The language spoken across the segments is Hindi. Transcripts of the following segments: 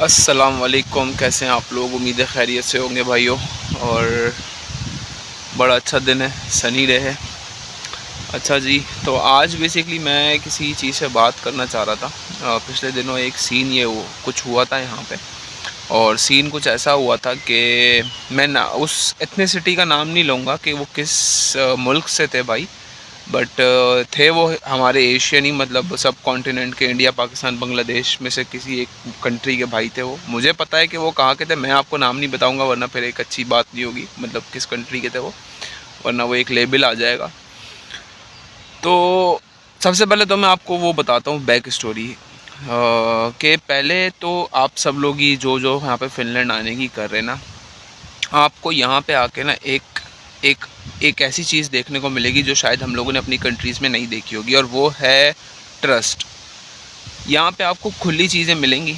अस्सलाम वालेकुम। कैसे हैं आप लोग? उम्मीद है खैरियत से होंगे भाइयों। और बड़ा अच्छा दिन है, सनी रहे। अच्छा जी, तो आज बेसिकली मैं किसी चीज़ से बात करना चाह रहा था। पिछले दिनों एक सीन कुछ हुआ था यहाँ पे। और सीन कुछ ऐसा हुआ था कि मैं ना उस एथनिसिटी का नाम नहीं लूँगा कि वो किस मुल्क से थे भाई। बट थे वो हमारे एशियन ही, मतलब सब कॉन्टिनेंट के, इंडिया, पाकिस्तान, बांग्लादेश में से किसी एक कंट्री के भाई थे वो। मुझे पता है कि वो कहाँ के थे, मैं आपको नाम नहीं बताऊंगा वरना फिर एक अच्छी बात नहीं होगी, मतलब किस कंट्री के थे वो, वरना वो एक लेबल आ जाएगा। तो सबसे पहले तो मैं आपको वो बताता हूँ बैक स्टोरी कि पहले तो आप सब लोग ही जो जो यहाँ पे फ़िनलैंड आने की कर रहे ना, आपको यहाँ पे आके ना एक एक एक ऐसी चीज़ देखने को मिलेगी जो शायद हम लोगों ने अपनी कंट्रीज़ में नहीं देखी होगी, और वो है ट्रस्ट। यहाँ पे आपको खुली चीज़ें मिलेंगी।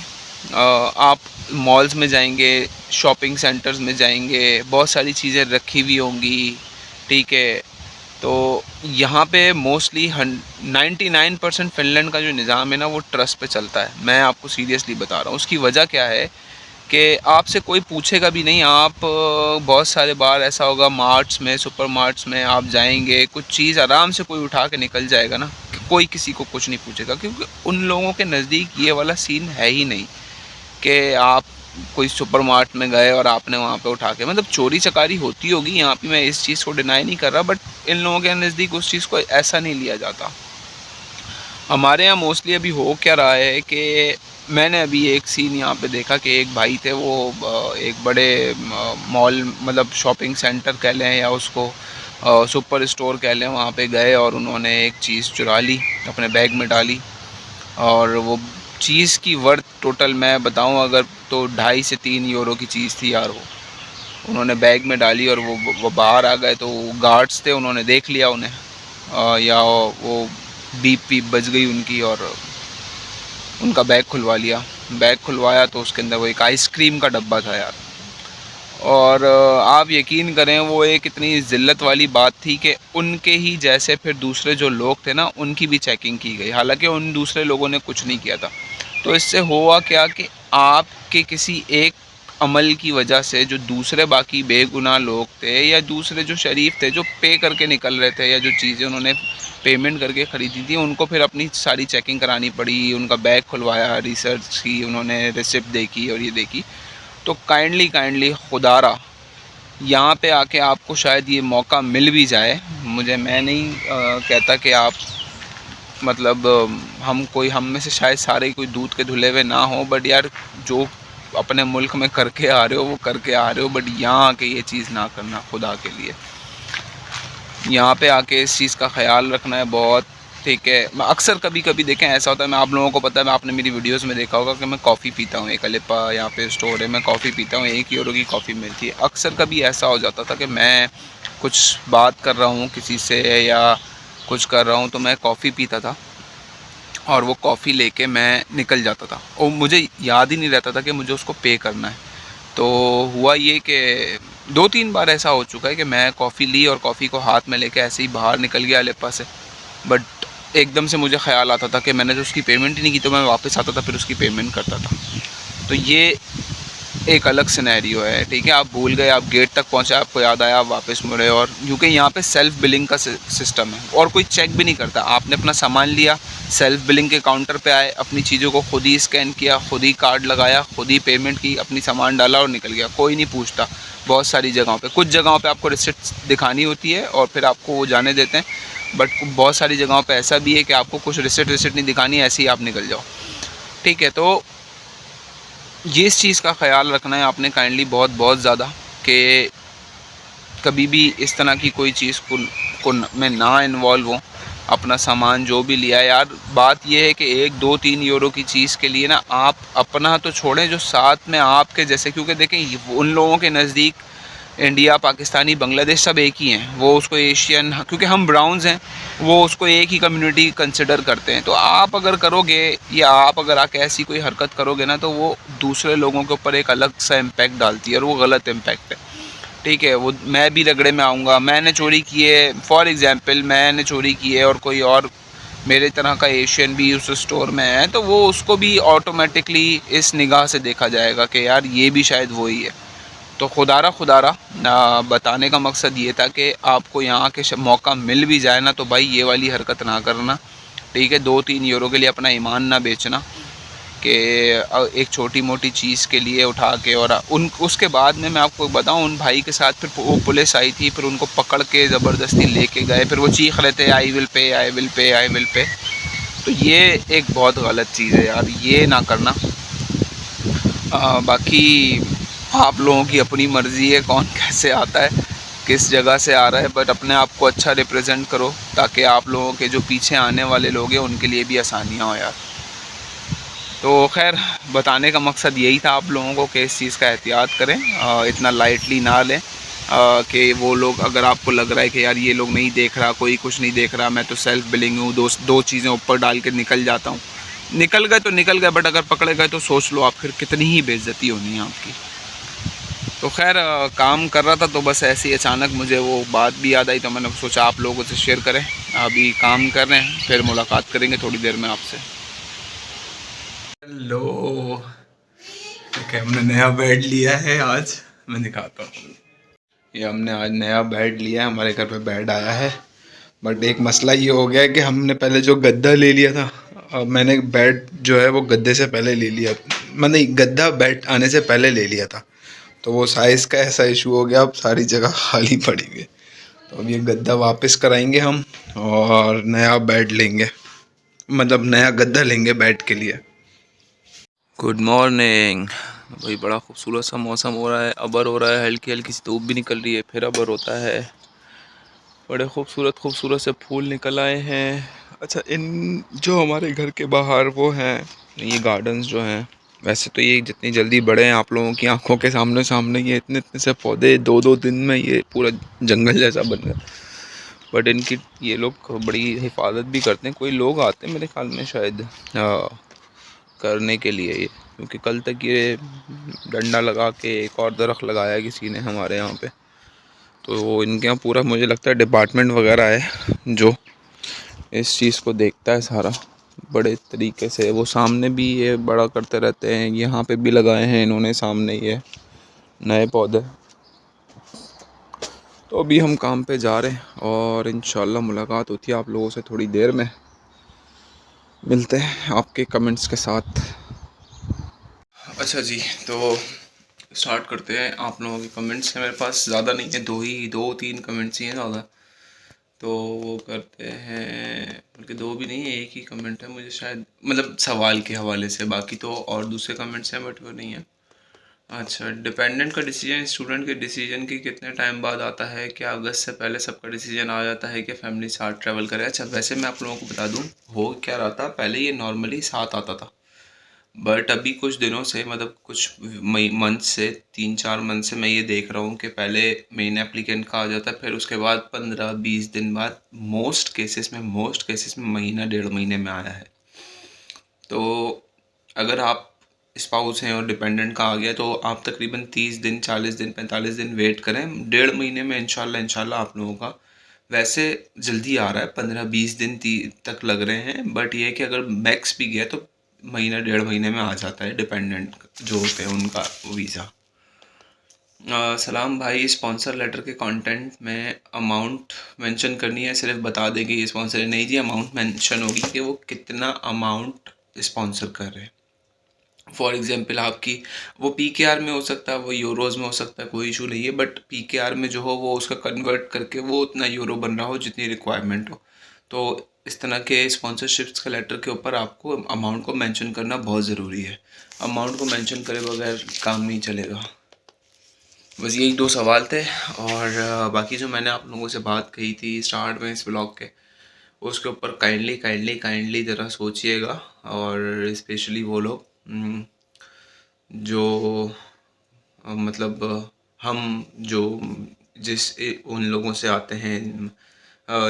आप मॉल्स में जाएंगे, शॉपिंग सेंटर्स में जाएंगे, बहुत सारी चीज़ें रखी हुई होंगी, ठीक है। तो यहाँ पे मोस्टली 99% फ़िनलैंड का जो निज़ाम है ना, वो ट्रस्ट पे चलता है। मैं आपको सीरियसली बता रहा हूँ। उसकी वजह क्या है कि आपसे कोई पूछेगा भी नहीं। आप बहुत सारे बार ऐसा होगा, मार्ट्स में, सुपर मार्ट्स में आप जाएंगे, कुछ चीज़ आराम से कोई उठा के निकल जाएगा ना, कि कोई किसी को कुछ नहीं पूछेगा, क्योंकि उन लोगों के नज़दीक ये वाला सीन है ही नहीं कि आप कोई सुपर मार्ट में गए और आपने वहाँ पे उठा के, मतलब चोरी चकारी होती होगी यहाँ पे, मैं इस चीज़ को डिनाई नहीं कर रहा, बट इन लोगों के नज़दीक उस चीज़ को ऐसा नहीं लिया जाता। हमारे यहाँ मोस्टली अभी हो क्या रहा है कि मैंने अभी एक सीन यहाँ पे देखा कि एक भाई थे, वो एक बड़े मॉल, मतलब शॉपिंग सेंटर कह लें या उसको सुपर स्टोर कह लें, वहाँ पे गए और उन्होंने एक चीज़ चुरा ली, अपने बैग में डाली। और वो चीज़ की वर्थ टोटल मैं बताऊँ अगर, तो 2.5 से 3 यूरो की चीज़ थी यार। वो उन्होंने बैग में डाली और वो बाहर आ गए, तो गार्ड्स थे, उन्होंने देख लिया उन्हें, या वो बीप बीप बज गई उनकी, और उनका बैग खुलवा लिया। बैग खुलवाया तो उसके अंदर वो एक आइसक्रीम का डब्बा था यार। और आप यकीन करें, वो एक इतनी ज़िल्लत वाली बात थी कि उनके ही जैसे फिर दूसरे जो लोग थे ना, उनकी भी चेकिंग की गई, हालांकि उन दूसरे लोगों ने कुछ नहीं किया था। तो इससे हुआ क्या कि आपके किसी एक अमल की वजह से जो दूसरे बाकी बेगुनाह लोग थे, या दूसरे जो शरीफ थे, जो पे करके निकल रहे थे, या जो चीज़ें उन्होंने पेमेंट करके ख़रीदी थी, उनको फिर अपनी सारी चेकिंग करानी पड़ी। उनका बैग खुलवाया, रिसर्च की उन्होंने, रिसिप्ट देखी और ये देखी। तो काइंडली काइंडली खुदारा यहाँ पे आके आपको शायद ये मौका मिल भी जाए, मैं नहीं कहता कि आप, मतलब हम में से शायद सारे कोई दूध के धुले हुए ना हो, बट यार जो अपने मुल्क में करके आ रहे हो वो करके आ रहे हो, बट यहाँ आके ये चीज़ ना करना, खुदा के लिए। यहाँ पे आके इस चीज़ का ख्याल रखना है बहुत, ठीक है। मैं अक्सर कभी कभी देखें ऐसा होता है, मैं आप लोगों को पता है, मैं आपने मेरी वीडियोस में देखा होगा कि मैं कॉफ़ी पीता हूँ, एक अलिपा यहाँ पे स्टोर है, मैं कॉफ़ी पीता हूँ, 1 यूरो की कॉफ़ी मिलती है। अक्सर कभी ऐसा हो जाता था कि मैं कुछ बात कर रहा हूँ किसी से या कुछ कर रहा हूँ, तो मैं कॉफ़ी पीता था और वो कॉफ़ी लेके मैं निकल जाता था, और मुझे याद ही नहीं रहता था कि मुझे उसको पे करना है। तो हुआ ये कि 2-3 बार ऐसा हो चुका है कि मैं कॉफ़ी ली और कॉफ़ी को हाथ में लेके ऐसे ही बाहर निकल गया अलेप्पा से, बट एकदम से मुझे ख्याल आता था कि मैंने तो उसकी पेमेंट ही नहीं की, तो मैं वापस आता था, फिर उसकी पेमेंट करता था। तो ये एक अलग सिनेरियो है, ठीक है। आप भूल गए, आप गेट तक पहुंचे, आपको याद आया, आप वापस मुड़े, और क्योंकि यहाँ पे सेल्फ बिलिंग का सिस्टम है और कोई चेक भी नहीं करता। आपने अपना सामान लिया, सेल्फ बिलिंग के काउंटर पे आए, अपनी चीज़ों को खुद ही स्कैन किया, खुद ही कार्ड लगाया, खुद ही पेमेंट की, अपनी सामान डाला और निकल गया, कोई नहीं पूछता। बहुत सारी जगहों पे, कुछ जगहों पे आपको रिसिप्ट दिखानी होती है और फिर आपको वो जाने देते हैं, बट बहुत सारी जगहों पे ऐसा भी है कि आपको कुछ रिसिप्ट नहीं दिखानी, ऐसे ही आप निकल जाओ, ठीक है। तो ये इस चीज़ का ख्याल रखना है आपने काइंडली, बहुत बहुत ज़्यादा, कि कभी भी इस तरह की कोई चीज़ को में ना इन्वॉल्व हो। अपना सामान जो भी लिया है यार, बात यह है कि 1-2-3 यूरो की चीज़ के लिए ना, आप अपना तो छोड़ें, जो साथ में आपके जैसे, क्योंकि देखें उन लोगों के नज़दीक इंडिया, पाकिस्तानी, बांग्लादेश सब एक ही हैं, वो उसको एशियन, क्योंकि हम ब्राउन्स हैं, वो उसको एक ही कम्युनिटी कंसिडर करते हैं। तो आप अगर करोगे, या आप अगर आके ऐसी कोई हरकत करोगे ना, तो वो दूसरे लोगों के ऊपर एक अलग सा इम्पैक्ट डालती है, और वो गलत इम्पैक्ट है, ठीक है। वो मैं भी रगड़े में आऊँगा, मैंने चोरी की है, फॉर एग्ज़ाम्पल मैंने चोरी की है और कोई और मेरे तरह का एशियन भी उस स्टोर में है, तो वो उसको भी ऑटोमेटिकली इस निगाह से देखा जाएगा कि यार ये भी शायद वही है। तो खुदारा बताने का मकसद ये था कि आपको यहाँ के मौका मिल भी जाए ना, तो भाई ये वाली हरकत ना करना, ठीक है। 2-3 यूरो के लिए अपना ईमान ना बेचना कि एक छोटी मोटी चीज़ के लिए उठा के। और उन उसके बाद में मैं आपको बताऊं, उन भाई के साथ फिर वो पुलिस आई थी, फिर उनको पकड़ के ज़बरदस्ती लेके गए, फिर वो चीख रहे थे I will pay, I will pay, I will pay. तो ये एक बहुत गलत चीज़ है यार, ये ना करना। बाकी आप लोगों की अपनी मर्ज़ी है कौन कैसे आता है, किस जगह से आ रहा है, बट अपने आप को अच्छा रिप्रेजेंट करो ताकि आप लोगों के जो पीछे आने वाले लोग हैं उनके लिए भी आसानियाँ हो यार। तो खैर बताने का मकसद यही था आप लोगों को कि इस चीज़ का एहतियात करें, इतना लाइटली ना लें कि वो लोग, अगर आपको लग रहा है कि यार ये लोग नहीं देख रहा, कोई कुछ नहीं देख रहा, मैं तो सेल्फ बिलिंग हूँ, दो चीज़ें ऊपर डाल के निकल जाता हूँ। निकल गए तो निकल गए, बट अगर पकड़े गए तो सोच लो आप फिर कितनी ही बेइज्जती होनी है आपकी। तो खैर काम कर रहा था तो बस ऐसे ही अचानक मुझे वो बात भी याद आई, तो मैंने सोचा आप लोगों से शेयर करें। अभी काम कर रहे हैं, फिर मुलाकात करेंगे थोड़ी देर में आपसे। हेलो, हमने नया बेड लिया है आज, मैं दिखाता हूँ। ये हमने आज नया बेड लिया है, हमारे घर पे बेड आया है। बट एक मसला ये हो गया है कि हमने पहले जो गद्दा ले लिया था, अब मैंने बेड जो है वो गद्दे से पहले ले लिया, मतलब गद्दा बेड आने से पहले ले लिया था। तो वो साइज़ का ऐसा इशू हो गया, अब सारी जगह खाली पड़ी हुई है। तो अब ये गद्दा वापस कराएंगे हम और नया बेड लेंगे, मतलब नया गद्दा लेंगे बेड के लिए। गुड मॉर्निंग भाई, बड़ा खूबसूरत सा मौसम हो रहा है, अबर हो रहा है, हल्की हल्की सी धूप भी निकल रही है, फिर अबर होता है। बड़े खूबसूरत खूबसूरत से फूल निकल आए हैं। अच्छा, इन जो हमारे घर के बाहर वो हैं, ये गार्डन्स जो हैं, वैसे तो ये जितनी जल्दी बड़े हैं आप लोगों की आंखों के सामने सामने, ये इतने इतने से पौधे 2-2 दिन में ये पूरा जंगल जैसा बन गया। बट इनकी ये लोग बड़ी हिफाजत भी करते हैं, कोई लोग आते हैं मेरे ख्याल में शायद करने के लिए ये, क्योंकि कल तक ये डंडा लगा के एक और दरख्त लगाया किसी ने हमारे यहाँ पे। तो इनके यहाँ पूरा मुझे लगता है डिपार्टमेंट वगैरह है जो इस चीज़ को देखता है सारा बड़े तरीके से। वो सामने भी ये बड़ा करते रहते हैं, यहाँ पे भी लगाए हैं इन्होंने सामने ये नए पौधे। तो अभी हम काम पे जा रहे हैं और इंशाल्लाह मुलाकात होती है आप लोगों से थोड़ी देर में, मिलते हैं आपके कमेंट्स के साथ। अच्छा जी, तो स्टार्ट करते हैं। आप लोगों के कमेंट्स हैं मेरे पास, ज़्यादा नहीं है, 2-3 कमेंट्स ही हैं ज़्यादा। तो वो करते हैं, बल्कि 2 भी नहीं है, एक ही कमेंट है मुझे शायद, मतलब सवाल के हवाले से, बाकी तो और दूसरे कमेंट्स हैं बट वो नहीं है। अच्छा, डिपेंडेंट का डिसीजन स्टूडेंट के डिसीजन के कितने टाइम बाद आता है? क्या अगस्त से पहले सबका डिसीजन आ जाता है कि फैमिली साथ ट्रैवल करे? अच्छा, वैसे मैं आप लोगों को बता दूं, हो क्या रहा था, पहले ये नॉर्मली साथ आता था, बट अभी कुछ दिनों से, मतलब कुछ मंथ से, 3-4 मंथ से मैं ये देख रहा हूँ कि पहले मेन एप्लीकेंट का आ जाता है, फिर उसके बाद 15-20 दिन बाद, मोस्ट केसेस में महीना 1.5 महीने में आया है। तो अगर आप स्पाउस हैं और डिपेंडेंट का आ गया तो आप तकरीबन 30 दिन, 40 दिन, 45 दिन वेट करें, 1.5 महीने में इंशाल्लाह आप लोगों का वैसे जल्दी आ रहा है, 15-20 दिन तक लग रहे हैं, बट ये है कि अगर मैक्स भी गया तो महीना 1.5 महीने में आ जाता है डिपेंडेंट जो होते हैं उनका वीज़ा। सलाम भाई, स्पॉन्सर लेटर के कंटेंट में अमाउंट मेंशन करनी है, सिर्फ बता दें कि ये स्पॉन्सर है? नहीं जी, अमाउंट मेंशन होगी कि वो कितना अमाउंट स्पॉन्सर कर रहे हैं। फॉर एग्जांपल आपकी वो पीकेआर में हो सकता है, वो यूरोज़ में हो सकता है, कोई इशू नहीं है, बट पीकेआर में जो हो वो उसका कन्वर्ट करके वो उतना यूरो बन रहा हो जितनी रिक्वायरमेंट हो। तो इस तरह के स्पॉन्सरशिप्स के लेटर के ऊपर आपको अमाउंट को मेंशन करना बहुत ज़रूरी है। अमाउंट को मेंशन करे बगैर काम नहीं चलेगा। बस यही 2 सवाल थे, और बाकी जो मैंने आप लोगों से बात कही थी स्टार्ट में इस ब्लॉग के, उसके ऊपर काइंडली काइंडली काइंडली ज़रा सोचिएगा। और स्पेशली वो लोग जो मतलब हम जो उन लोगों से आते हैं,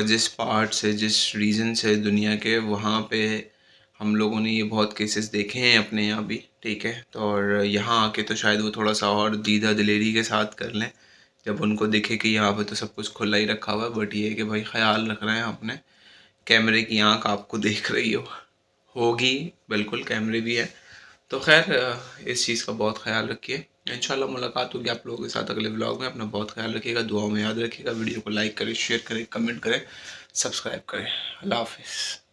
जिस पार्ट से, जिस रीजन से दुनिया के, वहाँ पे हम लोगों ने ये बहुत केसेस देखे हैं अपने यहाँ भी, ठीक है। तो और यहाँ आके तो शायद वो थोड़ा सा और दीदा दिलेरी के साथ कर लें जब उनको दिखे कि यहाँ पे तो सब कुछ खुला ही रखा हुआ है, बट ये है कि भाई ख्याल रखना है आपने कैमरे की आंख आपको देख रही होगी, बिल्कुल कैमरे भी है। तो खैर इस चीज़ का बहुत ख्याल रखिए। इंशाल्लाह मुलाकात होगी आप लोगों के साथ अगले व्लॉग में। अपना बहुत ख्याल रखिएगा, दुआओं में याद रखिएगा। वीडियो को लाइक करें, शेयर करें, कमेंट करें, सब्सक्राइब करें। अल्लाह हाफिज़।